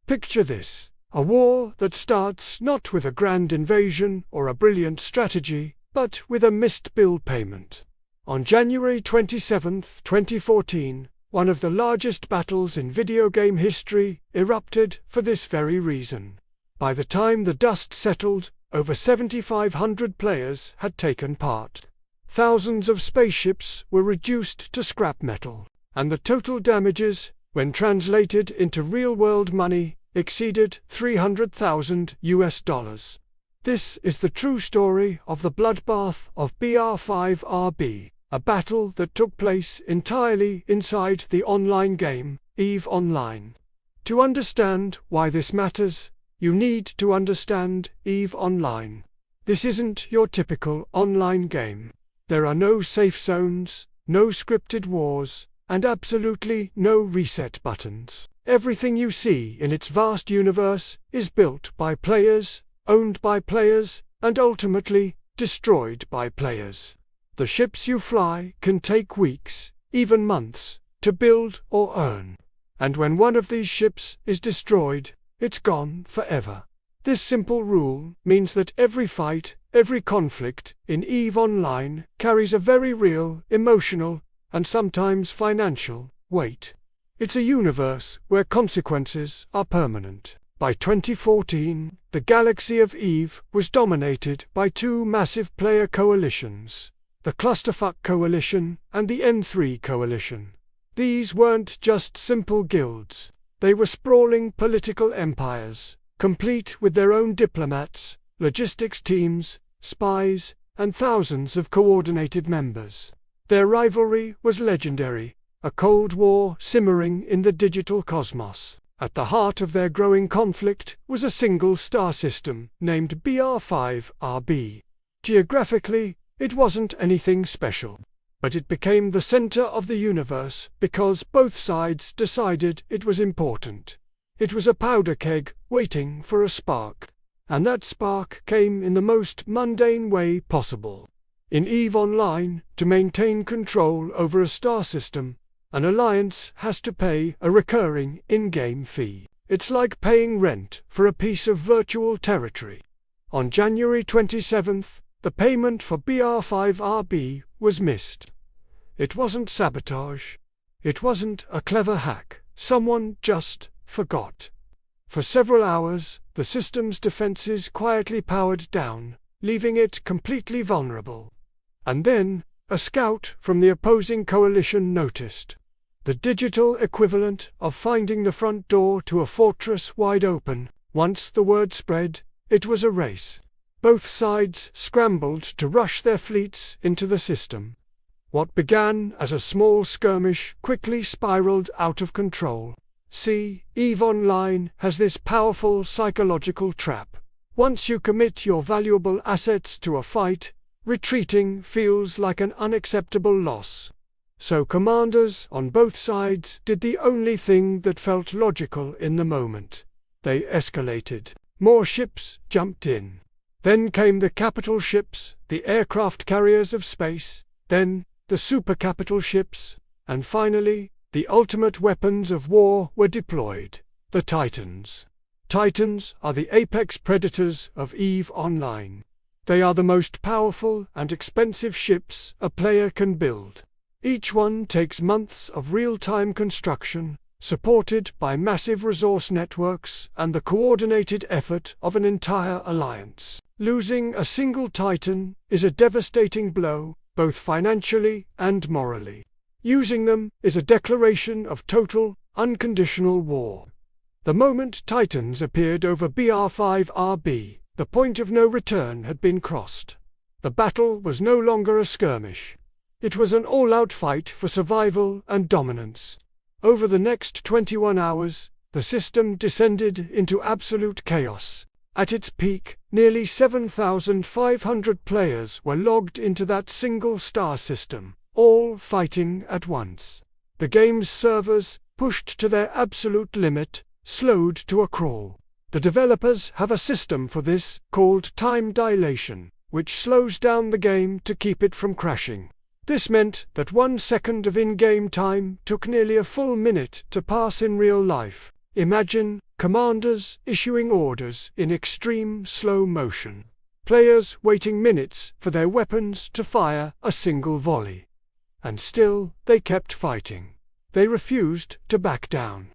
Picture this: a war that starts not with a grand invasion or a brilliant strategy, but with a missed bill payment. On January 27, 2014, one of the largest battles in video game history erupted for this very reason. By the time the dust settled, over 7,500 players had taken part. Thousands of spaceships were reduced to scrap metal, and the total damages, when translated into real-world money, exceeded $300,000. This is the true story of the Bloodbath of B-R5RB, a battle that took place entirely inside the online game, EVE Online. To understand why this matters, you need to understand EVE Online. This isn't your typical online game. There are no safe zones, no scripted wars, and absolutely no reset buttons. Everything you see in its vast universe is built by players, owned by players, and ultimately destroyed by players. The ships you fly can take weeks, even months, to build or earn. And when one of these ships is destroyed, it's gone forever. This simple rule means that every fight, every conflict in EVE Online carries a very real, emotional, and sometimes financial weight. It's a universe where consequences are permanent. By 2014, the galaxy of EVE was dominated by two massive player coalitions, the Clusterfuck Coalition and the N3 Coalition. These weren't just simple guilds. They were sprawling political empires, complete with their own diplomats, logistics teams, spies, and thousands of coordinated members. Their rivalry was legendary, a cold war simmering in the digital cosmos. At the heart of their growing conflict was a single star system named BR5RB. Geographically, it wasn't anything special, but it became the center of the universe because both sides decided it was important. It was a powder keg waiting for a spark, and that spark came in the most mundane way possible. In EVE Online, to maintain control over a star system, an alliance has to pay a recurring in-game fee. It's like paying rent for a piece of virtual territory. On January 27th, the payment for BR5RB was missed. It wasn't sabotage. It wasn't a clever hack. Someone just forgot. For several hours, the system's defenses quietly powered down, leaving it completely vulnerable. And then, a scout from the opposing coalition noticed. The digital equivalent of finding the front door to a fortress wide open. Once the word spread, it was a race. Both sides scrambled to rush their fleets into the system. What began as a small skirmish quickly spiraled out of control. See, EVE Online has this powerful psychological trap. Once you commit your valuable assets to a fight, retreating feels like an unacceptable loss. So commanders on both sides did the only thing that felt logical in the moment. They escalated. More ships jumped in. Then came the capital ships, the aircraft carriers of space, then the super-capital ships, and finally, the ultimate weapons of war were deployed, the Titans. Titans are the apex predators of EVE Online. They are the most powerful and expensive ships a player can build. Each one takes months of real-time construction, supported by massive resource networks and the coordinated effort of an entire alliance. Losing a single Titan is a devastating blow, both financially and morally. Using them is a declaration of total, unconditional war. The moment Titans appeared over BR5RB, the point of no return had been crossed. The battle was no longer a skirmish. It was an all-out fight for survival and dominance. Over the next 21 hours, the system descended into absolute chaos. At its peak, nearly 7,500 players were logged into that single star system, all fighting at once. The game's servers, pushed to their absolute limit, slowed to a crawl. The developers have a system for this, called time dilation, which slows down the game to keep it from crashing. This meant that 1 second of in-game time took nearly a full minute to pass in real life. Imagine commanders issuing orders in extreme slow motion. Players waiting minutes for their weapons to fire a single volley. And still they kept fighting. They refused to back down.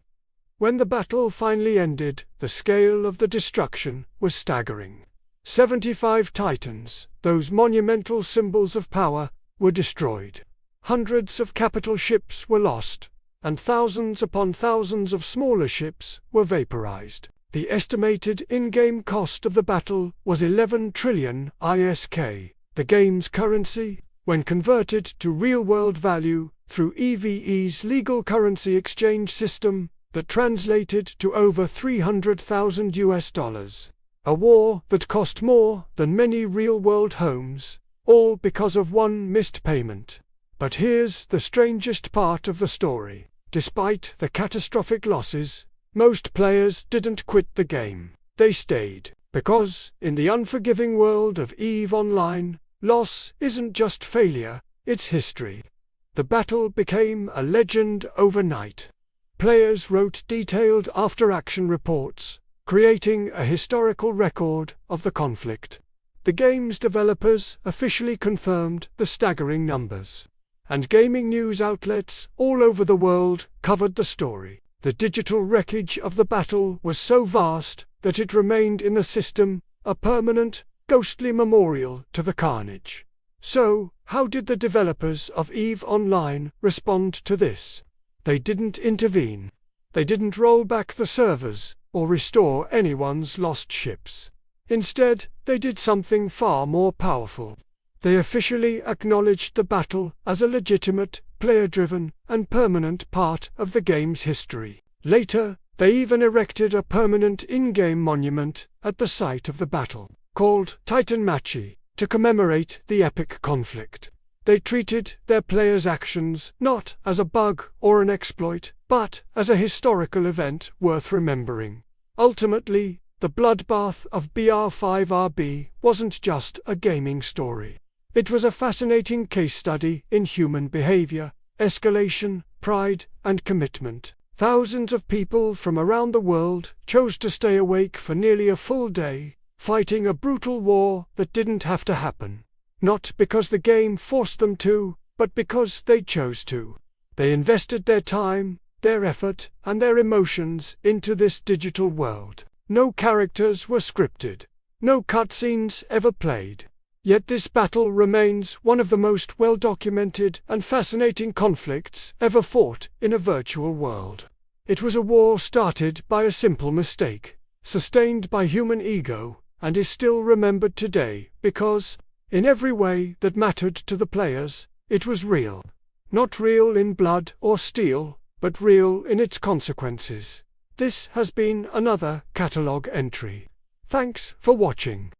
When the battle finally ended, the scale of the destruction was staggering. 75 Titans, those monumental symbols of power, were destroyed. Hundreds of capital ships were lost, and thousands upon thousands of smaller ships were vaporized. The estimated in-game cost of the battle was 11 trillion ISK. The game's currency, when converted to real-world value through EVE's legal currency exchange system, that translated to over $300,000. A war that cost more than many real-world homes, all because of one missed payment. But here's the strangest part of the story. Despite the catastrophic losses, most players didn't quit the game. They stayed. Because, in the unforgiving world of EVE Online, loss isn't just failure, it's history. The battle became a legend overnight. Players wrote detailed after-action reports, creating a historical record of the conflict. The game's developers officially confirmed the staggering numbers. And gaming news outlets all over the world covered the story. The digital wreckage of the battle was so vast that it remained in the system, a permanent, ghostly memorial to the carnage. So, how did the developers of EVE Online respond to this? They didn't intervene. They didn't roll back the servers or restore anyone's lost ships. Instead, they did something far more powerful. They officially acknowledged the battle as a legitimate, player-driven, and permanent part of the game's history. Later, they even erected a permanent in-game monument at the site of the battle, called Titan Machi, to commemorate the epic conflict. They treated their players' actions not as a bug or an exploit, but as a historical event worth remembering. Ultimately, the Bloodbath of B-R5RB wasn't just a gaming story. It was a fascinating case study in human behavior, escalation, pride, and commitment. Thousands of people from around the world chose to stay awake for nearly a full day, fighting a brutal war that didn't have to happen. Not because the game forced them to, but because they chose to. They invested their time, their effort, and their emotions into this digital world. No characters were scripted. No cutscenes ever played. Yet this battle remains one of the most well-documented and fascinating conflicts ever fought in a virtual world. It was a war started by a simple mistake, sustained by human ego, and is still remembered today because, in every way that mattered to the players, it was real. Not real in blood or steel, but real in its consequences. This has been another catalog entry. Thanks for watching.